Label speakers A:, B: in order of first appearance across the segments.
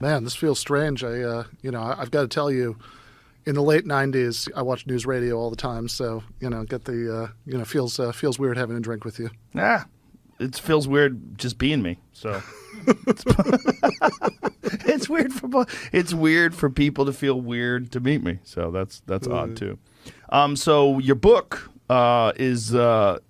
A: Man, this feels strange. I've got to tell you, in the late '90s, I watched news radio all the time. So, get the, feels weird having a drink with you.
B: Ah, it feels weird just being me. So it's weird for people to feel weird to meet me. So that's odd too. So your book is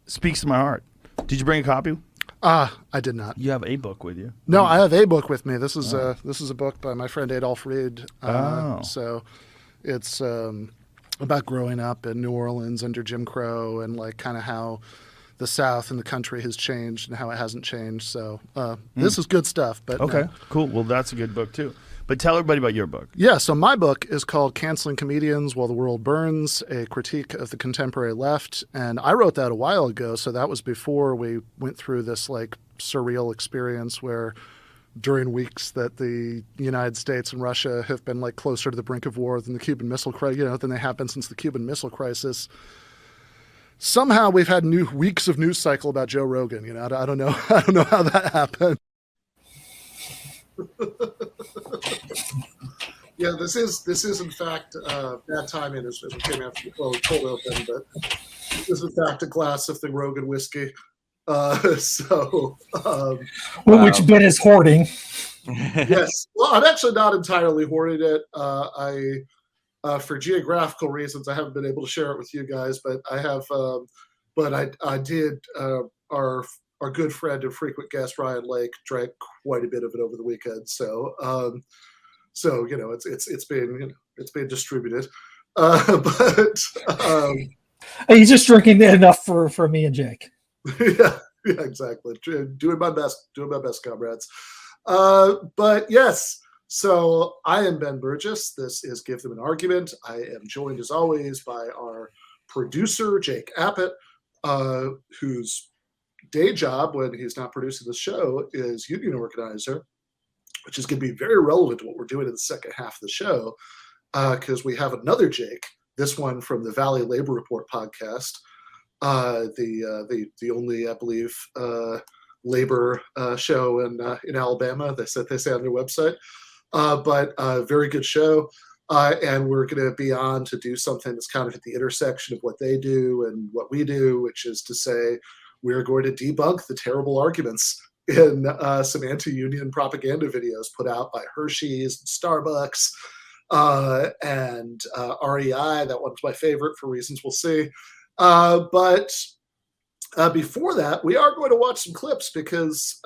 B: Speaks to My Heart. Did you bring a copy?
A: I did not.
B: You have a book with you?
A: No, I have a book with me. This is a book by my friend Adolph Reed. So it's about growing up in New Orleans under Jim Crow and like kind of how the South and the country has changed and how it hasn't changed. So this is good stuff. But
B: okay, cool. Well, that's a good book too. But tell everybody about your book.
A: Yeah, so my book is called Canceling Comedians While the World Burns, a critique of the contemporary left. And I wrote that a while ago, so that was before we went through this like surreal experience where during weeks that the United States and Russia have been like closer to the brink of war than the Cuban Missile Crisis, than they have been since the Cuban Missile Crisis. Somehow we've had weeks of news cycle about Joe Rogan. I don't know how that happened. Yeah, this is in fact bad timing as we came after the cold open, but this is in fact a glass of the Rogan whiskey. Which
C: Ben is hoarding.
A: Yes, well, I'm actually not entirely hoarding it. For geographical reasons, I haven't been able to share it with you guys, but I have. But I did. Our good friend and frequent guest Ryan Lake drank quite a bit of it over the weekend. So it's being distributed. But
C: he's just drinking enough for me and Jake.
A: Yeah, exactly. Doing my best, comrades. But yes. So I am Ben Burgis. This is Give Them an Argument. I am joined as always by our producer Jake Appett, whose day job when he's not producing the show is union organizer, which is going to be very relevant to what we're doing in the second half of the show, because we have another Jake, this one from the Valley Labor Report podcast, the only, I believe, labor show in Alabama. They say on their website, but very good show. And we're going to be on to do something that's kind of at the intersection of what they do and what we do, which is to say, we're going to debunk the terrible arguments in some anti-union propaganda videos put out by Hershey's and Starbucks and REI. That one's my favorite for reasons we'll see. But before that, we are going to watch some clips because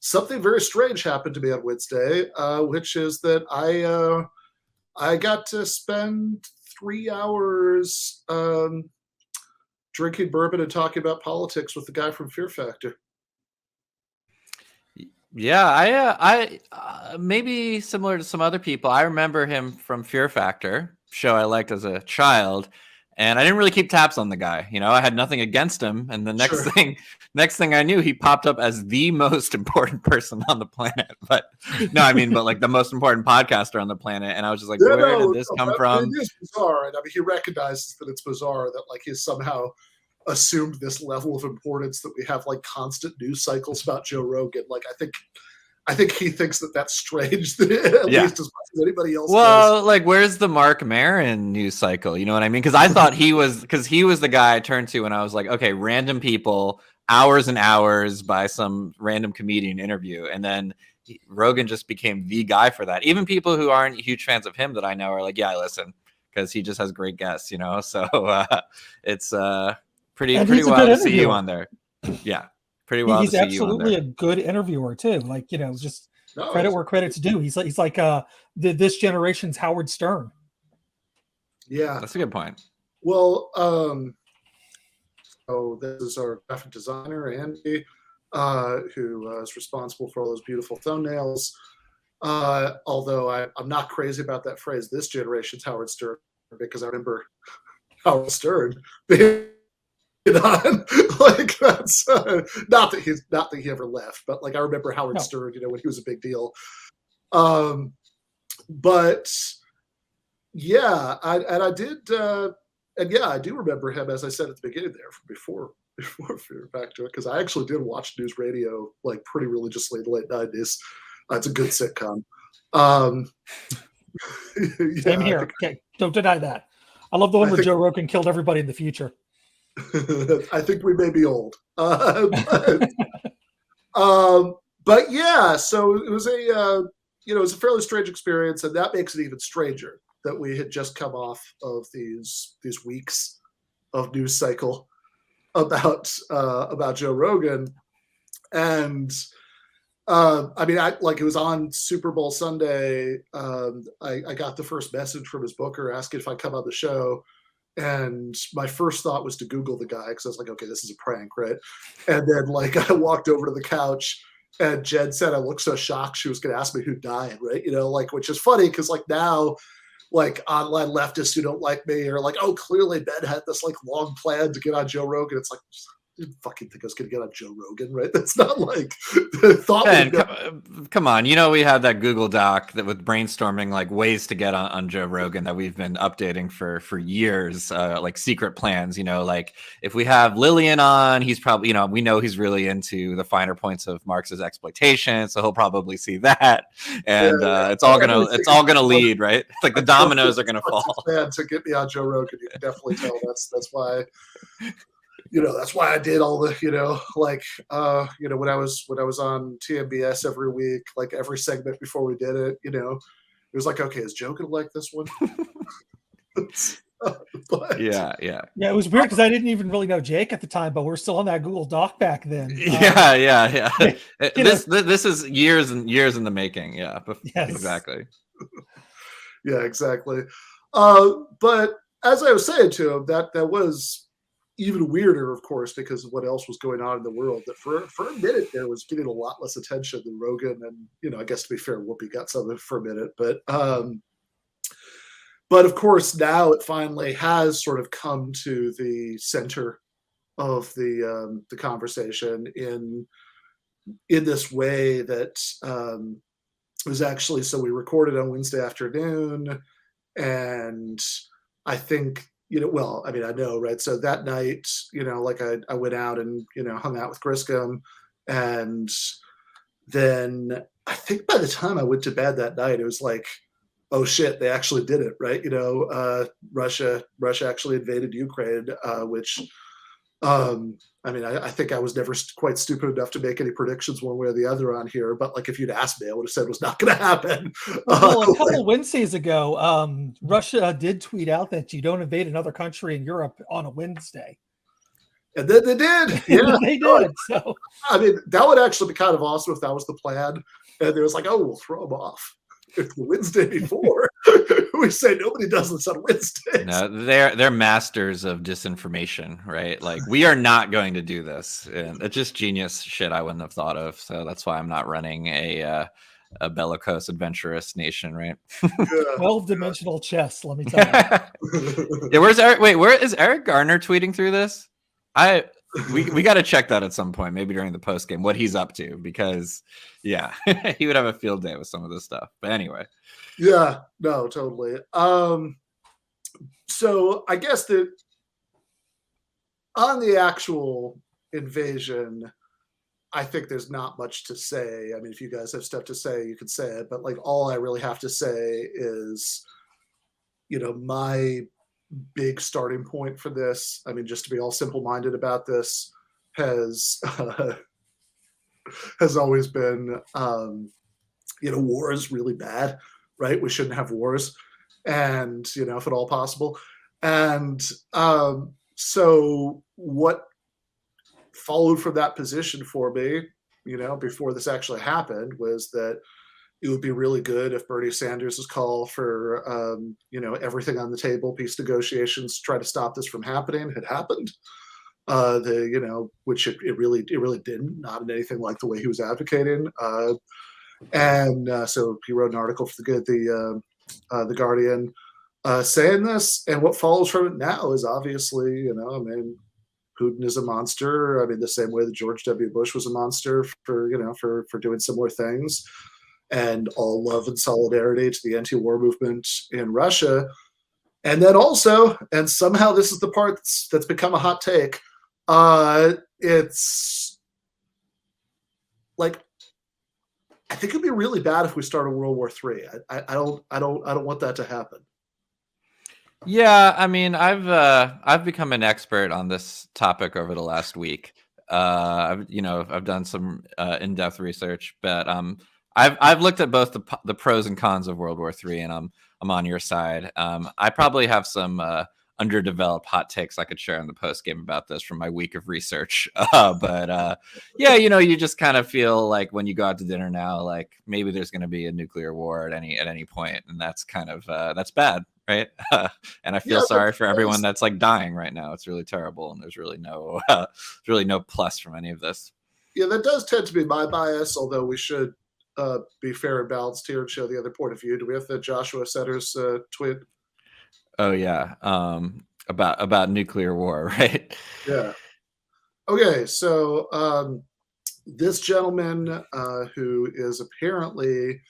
A: something very strange happened to me on Wednesday, which is that I got to spend 3 hours drinking bourbon and talking about politics with the guy from Fear Factor.
D: Yeah, I maybe similar to some other people. I remember him from Fear Factor, show I liked as a child, and I didn't really keep tabs on the guy. I had nothing against him, and the next thing I knew, he popped up as the most important person on the planet. But like the most important podcaster on the planet, and I was just like, where did this come from?
A: It is bizarre, and he recognizes that it's bizarre that like he's somehow assumed this level of importance that we have like constant news cycles about Joe Rogan. Like I think he thinks that that's strange at least as much as anybody else does.
D: Like where's the Mark Maron news cycle? You know what I mean? Because I thought he was the guy I turned to when I was like, okay, random people, hours and hours by some random comedian interview, and then Rogan just became the guy for that. Even people who aren't huge fans of him that I know are like, yeah, I listen because he just has great guests, So it's pretty wild to see you on there. Yeah. Pretty well.
C: He's absolutely a good interviewer too. Like, credit where credit's due. He's like this generation's Howard Stern.
A: Yeah.
D: That's a good point.
A: Well, so this is our graphic designer, Andy, who is responsible for all those beautiful thumbnails. Although I'm not crazy about that phrase, this generation's Howard Stern, because I remember Howard Stern being on. Like that's not that he ever left, but like I remember Howard Stern, when he was a big deal. But yeah, I do remember him, as I said at the beginning there, from before Fear Factor, because I actually did watch news radio like pretty religiously in the late 90s. It's a good sitcom. Um,
C: Same here. Okay, don't deny that. I love the one where Joe Rogan killed everybody in the future.
A: I think we may be old. But yeah, so it was it was a fairly strange experience, and that makes it even stranger that we had just come off of these weeks of news cycle about Joe Rogan. And I mean, it was on Super Bowl Sunday. I got the first message from his booker asking if I'd come on the show. And my first thought was to Google the guy, because I was like, okay, this is a prank, right? And then I walked over to the couch, and Jen said I looked so shocked she was going to ask me who died, right? Which is funny because now, online leftists who don't like me are like, oh, clearly Ben had this long plan to get on Joe Rogan. It's like, I didn't fucking think I was going to get on Joe Rogan, right? That's not thought.
D: Ben, come on. We have that Google Doc that with brainstorming ways to get on Joe Rogan that we've been updating for years, secret plans. If we have Lillian on, he's probably, we know he's really into the finer points of Marx's exploitation, so he'll probably see that, and it's all gonna lead, right? The dominoes are gonna fall.
A: Man, to get me on Joe Rogan, you can definitely tell that's why. That's why I did all the, when I was on TMBS every week, every segment before we did it, it was okay, is Joe gonna like this one?
C: Yeah, it was weird because I didn't even really know Jake at the time, but we're still on that Google Doc back then.
D: Yeah. This is years and years in the making. Yeah, yes. Exactly.
A: Yeah, exactly. But as I was saying to him, that was even weirder, of course, because of what else was going on in the world. That for a minute there was getting a lot less attention than Rogan, and I guess to be fair, Whoopi got some of it for a minute, but of course now it finally has sort of come to the center of the conversation in this way that it was actually, so we recorded on Wednesday afternoon, and I think. I know, right? So that night, I went out and, hung out with Griscom. And then I think by the time I went to bed that night, it was like, oh shit, they actually did it, right? Russia actually invaded Ukraine, which, I think I was never quite stupid enough to make any predictions one way or the other on here. But if you'd asked me, I would have said it was not going to happen.
C: Well, a couple Wednesdays ago, Russia did tweet out that you don't invade another country in Europe on a Wednesday.
A: And then they did. Yeah,
C: they did. So
A: that would actually be kind of awesome if that was the plan. And there was oh, we'll throw them off. If the Wednesday before, we say nobody does this on Wednesdays.
D: No, they're masters of disinformation, right? We are not going to do this. And it's just genius shit I wouldn't have thought of. So that's why I'm not running a bellicose, adventurous nation, right?
C: 12-dimensional chess, let me tell you.
D: Yeah, where's Eric? Wait, where is Eric Garner tweeting through this? We got to check that at some point, maybe during the post game, what he's up to, because he would have a field day with some of this stuff. But anyway,
A: yeah, no, totally. So I guess that on the actual invasion, I think there's not much to say. I mean, if you guys have stuff to say, you can say it. But all I really have to say is, my big starting point for this, just to be all simple-minded about this, has always been, war is really bad, right? We shouldn't have wars, and if at all possible. And so what followed from that position for me, before this actually happened, was that it would be really good if Bernie Sanders' call for, everything on the table, peace negotiations, to try to stop this from happening, had happened. Which it really didn't, not in anything like the way he was advocating. So he wrote an article for the Guardian saying this, and what follows from it now is obviously, Putin is a monster. The same way that George W. Bush was a monster for doing similar things. And all love and solidarity to the anti-war movement in Russia. And then also, and somehow this is the part that's become a hot take, it's I think it'd be really bad if we started World War III. I don't want that to happen.
D: Yeah, I mean, I've become an expert on this topic over the last week. I've done some in-depth research, but I've looked at both the pros and cons of World War III, and I'm on your side. I probably have some underdeveloped hot takes I could share in the post game about this from my week of research. But yeah, you just kind of feel like when you go out to dinner now, like maybe there's going to be a nuclear war at any point, and that's kind of that's bad, right? And I feel sorry for everyone that's like dying right now. It's really terrible, and there's really no plus from any of this.
A: Yeah, that does tend to be my bias, although we should be fair and balanced here and show the other point of view. Do we have the Joshua Setters tweet?
D: Oh yeah, about nuclear war, right?
A: Yeah. Okay, so this gentleman who is apparently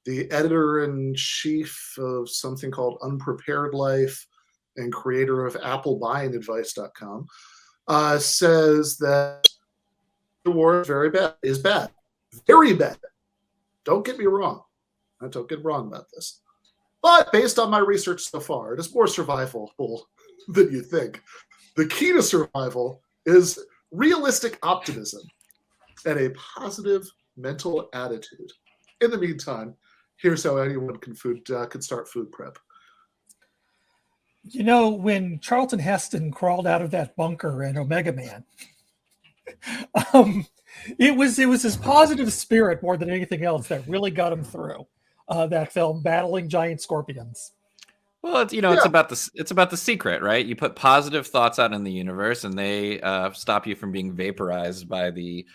A: the editor-in-chief of something called Unprepared Life and creator of AppleBuyingAdvice.com says that the war is bad, very bad. Don't get me wrong. Don't get me wrong about this. But based on my research so far, it is more survivable than you think. The key to survival is realistic optimism and a positive mental attitude. In the meantime, here's how anyone can start food prep.
C: When Charlton Heston crawled out of that bunker in Omega Man, it was his positive spirit more than anything else that really got him through that film, battling giant scorpions.
D: Well, it's about the secret, right? You put positive thoughts out in the universe, and they stop you from being vaporized by the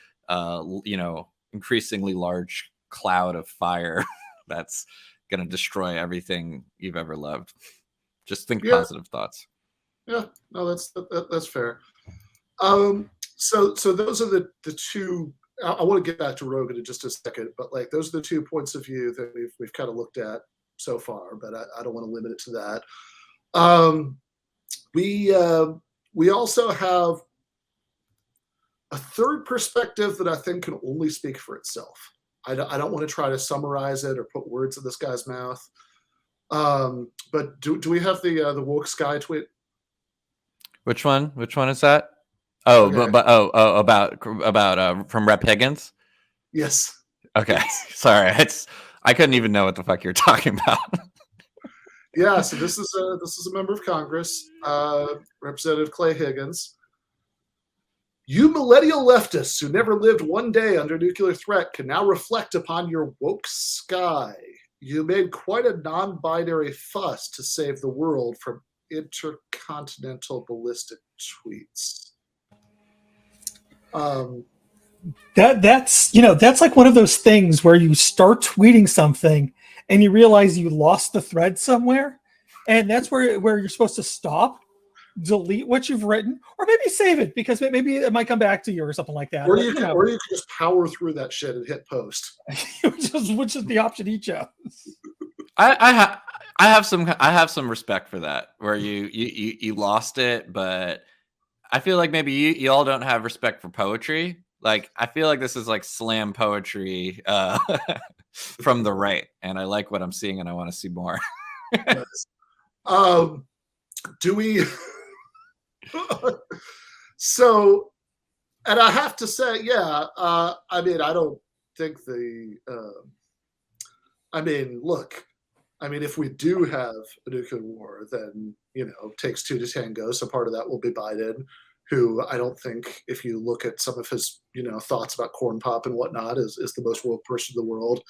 D: increasingly large cloud of fire that's going to destroy everything you've ever loved. Just think positive thoughts.
A: Yeah, no, that's fair. So those are the two. I want to get back to Rogan in just a second, but like those are the 2 points of view that we've kind of looked at so far. But I don't want to limit it to that. We also have a third perspective that I think can only speak for itself. I don't want to try to summarize it or put words in this guy's mouth. But do we have the woke sky tweet?
D: Which one? Which one is that? Oh, okay. About from Rep Higgins.
A: Yes.
D: Okay. Sorry, I couldn't even know what the fuck you're talking about.
A: Yeah. So this is a member of Congress, Representative Clay Higgins. You millennial leftists who never lived one day under nuclear threat can now reflect upon your woke sky. You made quite a non-binary fuss to save the world from intercontinental ballistic tweets.
C: That's like one of those things where you start tweeting something and you realize you lost the thread somewhere, and that's where you're supposed to stop, delete what you've written, or maybe save it because maybe it might come back to you or something like that.
A: Or you can just power through that shit and hit post,
C: which is the option he chose.
D: I have some respect for that, where you lost it, but I feel like maybe you all don't have respect for poetry. Like, I feel like this is like slam poetry from the right, and I like what I'm seeing, and I want to see more.
A: Do we? So, and I have to say, yeah. I mean, I don't think look. I mean, if we do have a nuclear war, then, it takes two to tango. So part of that will be Biden, who I don't think, if you look at some of his, thoughts about corn pop and whatnot, is the most woke person in the world.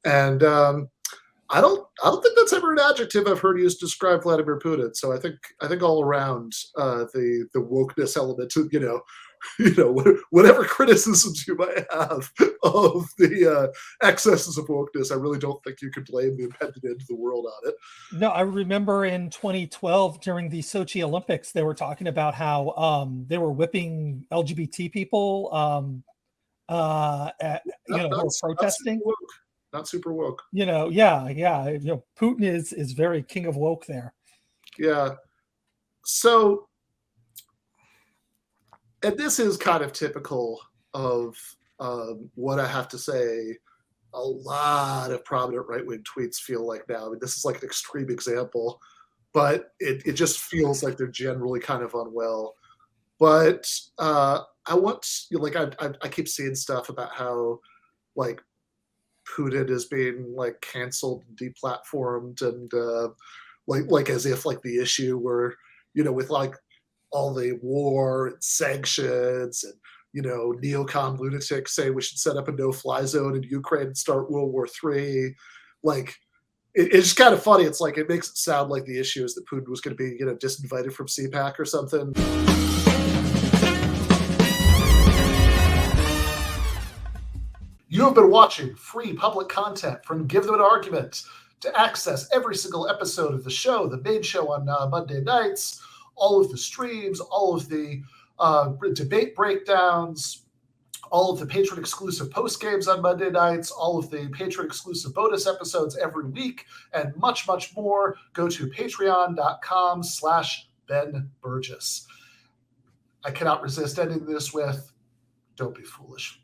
A: And I don't think that's ever an adjective I've heard used to describe Vladimir Putin. So I think all around the wokeness element, whatever criticisms you might have of the excesses of wokeness, I really don't think you could blame the impending end of the world on it.
C: No, I remember in 2012 during the Sochi Olympics, they were talking about how they were whipping LGBT people who were protesting.
A: Not super woke.
C: Putin is very king of woke there.
A: Yeah. So, and this is kind of typical of what I have to say a lot of prominent right-wing tweets feel like now. I mean, this is like an extreme example, but it just feels like they're generally kind of unwell. But I want, like, I keep seeing stuff about how, like, Putin is being, like, canceled and deplatformed, and like as if, like, the issue were, with, like, all the war and sanctions and, neocon lunatics say we should set up a no-fly zone in Ukraine and start World War III. Like, it's just kind of funny. It's like, it makes it sound like the issue is that Putin was going to be, disinvited from CPAC or something. You have been watching free public content from Give Them an Argument. To access every single episode of the show, the main show on Monday nights, all of the streams, all of the debate breakdowns, all of the patron-exclusive post-games on Monday nights, all of the patron-exclusive bonus episodes every week, and much, much more, go to patreon.com/Ben Burgis. I cannot resist ending this with, don't be foolish.